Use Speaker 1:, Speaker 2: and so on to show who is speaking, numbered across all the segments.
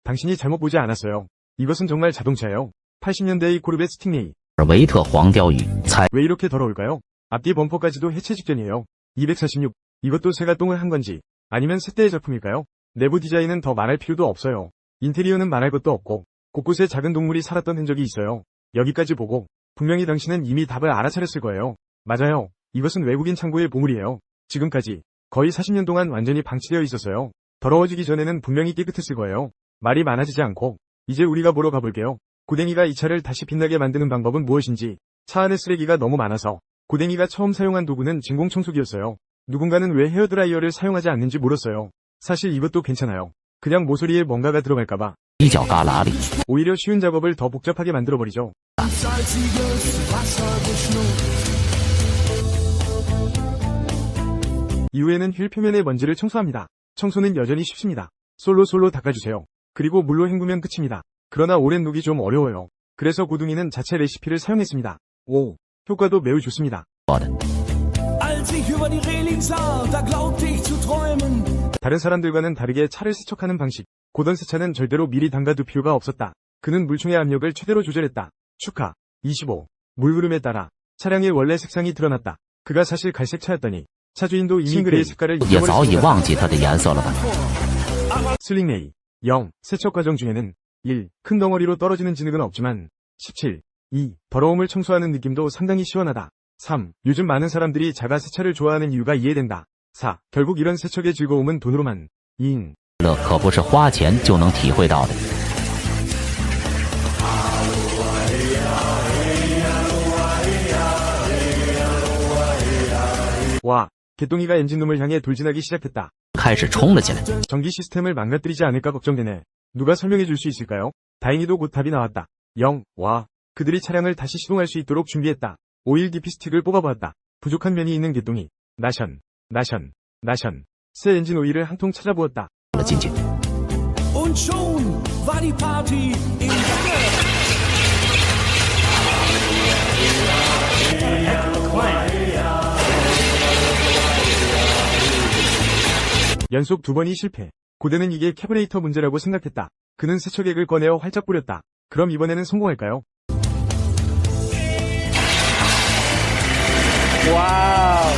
Speaker 1: 당신이 잘못 보지 않았어요. 이것은 정말 자동차예요. 80년대의 코르벳 스팅레이.
Speaker 2: 维特黄鲷鱼才
Speaker 1: 왜 이렇게 더러울까요? 앞뒤 범퍼까지도 해체 직전이에요. 246. 이것도 새가 똥을 한 건지 아니면 새때의 작품일까요? 내부 디자인은 더 말할 필요도 없어요. 인테리어는 말할 것도 없고 곳곳에 작은 동물이 살았던 흔적이 있어요. 여기까지 보고 분명히 당신은 이미 답을 알아차렸을 거예요. 맞아요. 이것은 외국인 창고의 보물이에요. 지금까지 거의 40년 동안 완전히 방치되어 있었어요. 더러워지기 전에는 분명히 깨끗했을 거예요. 말이 많아지지 않고 이제 우리가 보러 가볼게요. 고댕이가 이 차를 다시 빛나게 만드는 방법은 무엇인지. 차 안에 쓰레기가 너무 많아서 고댕이가 처음 사용한 도구는 진공청소기였어요. 누군가는 왜 헤어드라이어를 사용하지 않는지 물었어요. 사실 이것도 괜찮아요. 그냥 모서리에 뭔가가 들어갈까봐.
Speaker 2: 犄角旮旯里
Speaker 1: 오히려 쉬운 작업을 더 복잡하게 만들어버리죠. 이후에는 휠 표면의 먼지를 청소합니다. 청소는 여전히 쉽습니다. 솔로 닦아주세요. 그리고 물로 헹구면 끝입니다. 그러나 오랜 녹이 좀 어려워요. 그래서 고둥이는 자체 레시피를 사용했습니다. 오, 효과도 매우 좋습니다. 다른 사람들과는 다르게 차를 세척하는 방식. 고던 세차는 절대로 미리 담가둘 필요가 없었다. 그는 물총의 압력을 최대로 조절했다. 축하. 25. 물 흐름에 따라 차량의 원래 색상이 드러났다. 그가 사실 갈색 차였더니 차주인도 이미 그의 색깔을
Speaker 2: 也早已忘记它的颜色了吧？
Speaker 1: 슬링레이. 0. 세척 과정 중에는 1. 큰 덩어리로 떨어지는 진흙은 없지만 17. 2. 더러움을 청소하는 느낌도 상당히 시원하다. 3. 요즘 많은 사람들이 자가 세차를 좋아하는 이유가 이해된다. 4. 결국 이런 세척의 즐거움은 돈으로만. 2인.
Speaker 2: 乐可不是花钱就能体会到的。
Speaker 1: 와, 개똥이가 엔진룸을 향해 돌진하기 시작했다.
Speaker 2: 开始冲了起来。
Speaker 1: 전기 시스템을 망가뜨리지 않을까 걱정되네. 누가 설명해 줄 수 있을까요? 다행히도 곧 답이 나왔다. 0. 와, 그들이 차량을 다시 시동할 수 있도록 준비했다. 오일 디피스틱을 뽑아보았다. 부족한 면이 있는 개똥이. 나션. 새 엔진 오일을 한 통 찾아보았다.
Speaker 2: 了进去。
Speaker 3: Und schon war die Party im Gange.
Speaker 1: 연속 2번이 실패. 고대는 이게 캐브레이터 문제라고 생각했다. 그는 세척액을 꺼내어 활짝 뿌렸다. 그럼 이번에는 성공할까요?
Speaker 3: 와우.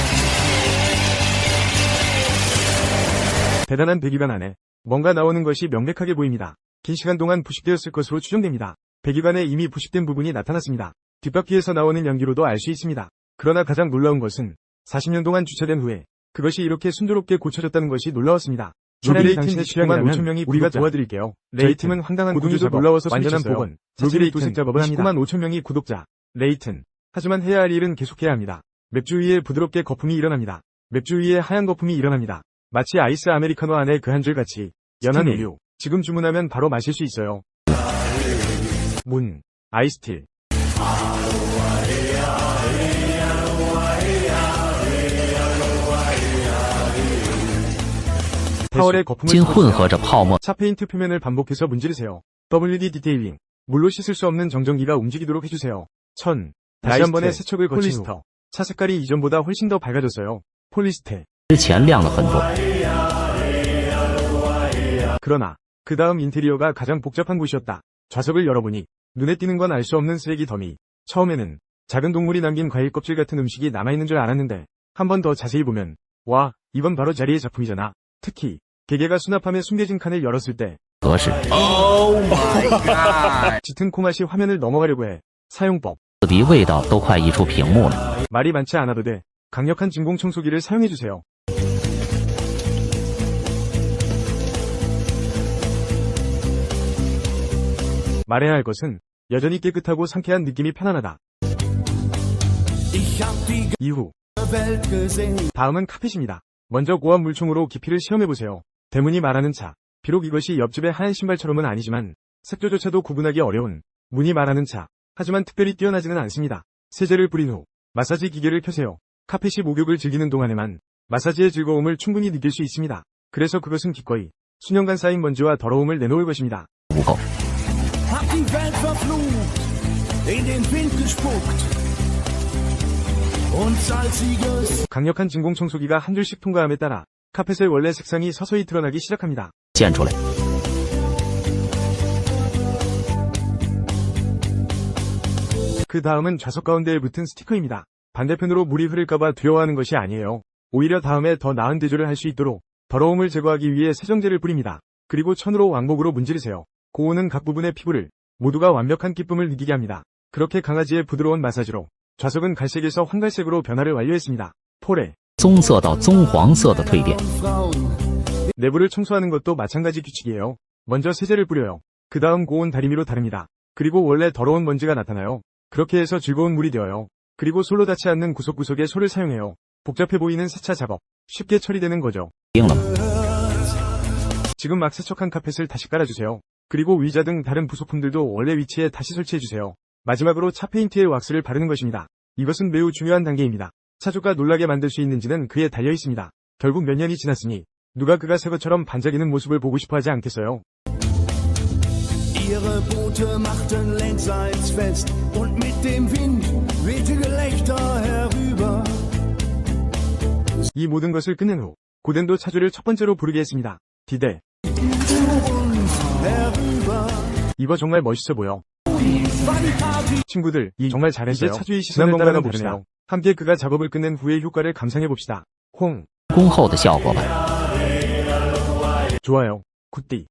Speaker 1: 대단한 배기관 안에 뭔가 나오는 것이 명백하게 보입니다. 긴 시간 동안 부식되었을 것으로 추정됩니다. 배기관에 이미 부식된 부분이 나타났습니다. 뒷바퀴에서 나오는 연기로도 알 수 있습니다. 그러나 가장 놀라운 것은 40년 동안 주차된 후에 그것이 이렇게 순조롭게 고쳐졌다는 것이 놀라웠습니다. 차량이 당신의 취향이라면 5,000명이 우리가 도와드릴게요. 저희 팀은 황당한 구조도 놀라워서 완전한 복원, 자질의 도색 작업을 합니다. 19만 5,000명이 구독자. 레이튼. 하지만 해야 할 일은 계속해야 합니다. 맥주 위에 부드럽게 거품이 일어납니다. 맥주 위에 하얀 거품이 일어납니다. 마치 아이스 아메리카노 안에 그 한 줄같이 연한 우유. 지금 주문하면 바로 마실 수 있어요. 문. 아이스틸. 타월의 거품을
Speaker 2: 金混合着泡沫，
Speaker 1: 차 페인트 표면을 반복해서 문지르세요. WD 디테일링. 물로 씻을 수 없는 정전기가 움직이도록 해주세요. 다시 한 번의 세척을 거친 후 차 색깔이 이전보다 훨씬 더 밝아졌어요. 폴리스테.
Speaker 2: 之前亮了很多。
Speaker 1: 그러나 그 다음 인테리어가 가장 복잡한 곳이었다. 좌석을 열어보니 눈에 띄는 건 알 수 없는 쓰레기 더미. 처음에는 작은 동물이 남긴 과일 껍질 같은 음식이 남아있는 줄 알았는데 한 번 더 자세히 보면 와, 이건 바로 자리의 작품이잖아. 특히 개개가 수납함에 숨겨진 칸을 열었을 때
Speaker 2: 格式
Speaker 1: 짙은 코맛이 화면을 넘어가려고 해. 사용법.
Speaker 2: 刺鼻味道都快溢出屏幕了。
Speaker 1: 말이 많지 않아도 돼. 강력한 진공청소기를 사용해주세요. 말해야 할 것은 여전히 깨끗하고 상쾌한 느낌이 편안하다. 이후 다음은 카펫입니다. 먼저 고압 물총으로 깊이를 시험해보세요. 대문이 말하는 차. 비록 이것이 옆집의 하얀 신발처럼은 아니지만 색조조차도 구분하기 어려운 문이 말하는 차. 하지만 특별히 뛰어나지는 않습니다. 세제를 뿌린 후 마사지 기계를 켜세요. 카펫이 목욕을 즐기는 동안에만 마사지의 즐거움을 충분히 느낄 수 있습니다. 그래서 그것은 기꺼이 수년간 쌓인 먼지와 더러움을 내놓을 것입니다.
Speaker 2: 不够。
Speaker 3: Hab die Welt verflucht, in den Wind gespuckt und salziges.
Speaker 1: 강력한 진공청소기가 한 줄씩 통과함에 따라 카펫의 원래 색상이 서서히 드러나기 시작합니다.
Speaker 2: 现出来。
Speaker 1: 그 다음은 좌석 가운데에 붙은 스티커입니다. 반대편으로 물이 흐를까봐 두려워하는 것이 아니에요. 오히려 다음에 더 나은 대조를 할 수 있도록 더러움을 제거하기 위해 세정제를 뿌립니다. 그리고 천으로 왕복으로 문지르세요. 고온은 각 부분의 피부를 모두가 완벽한 기쁨을 느끼게 합니다. 그렇게 강아지의 부드러운 마사지로 좌석은 갈색에서 황갈색으로 변화를 완료했습니다. 포레.
Speaker 2: 棕色到棕黄色的蜕变。
Speaker 3: Frauen.
Speaker 1: 내부를 청소하는 것도 마찬가지 규칙이에요. 먼저 세제를 뿌려요. 그 다음 고온 다리미로 다릅니다. 그리고 원래 더러운 먼지가 나타나요. 그렇게 해서 즐거운 물이 되어요. 그리고 솔로 닿지 않는 구석구석에 솔을 사용해요. 복잡해 보이는 세차 작업. 쉽게 처리되는 거죠.
Speaker 2: 冰了。
Speaker 1: 지금 막 세척한 카펫을 다시 깔아주세요. 그리고 위자 등 다른 부속품들도 원래 위치에 다시 설치해주세요. 마지막으로 차 페인트에 왁스를 바르는 것입니다. 이것은 매우 중요한 단계입니다. 차주가 놀라게 만들 수 있는지는 그에 달려 있습니다. 결국 몇 년이 지났으니 누가 그가 새 것처럼 반짝이는 모습을 보고 싶어 하지 않겠어요?
Speaker 3: Ihre Boote machten längsseits fest und mit dem Wind wehte Gelächter herüber.
Speaker 1: 이 모든 것을 끝낸 후 고덴도 차주를 첫 번째로 부르게 했습니다. 디데. 이거 정말 멋있어 보여. 친구들, 정말 잘했어요. 이제 차주의 시선을 따라가 봅시다. 함께 그가 작업을 끝낸 후의 효과를 감상해 봅시다. 홍.
Speaker 2: 工后的效果吧。
Speaker 1: 좋아요. 굿디.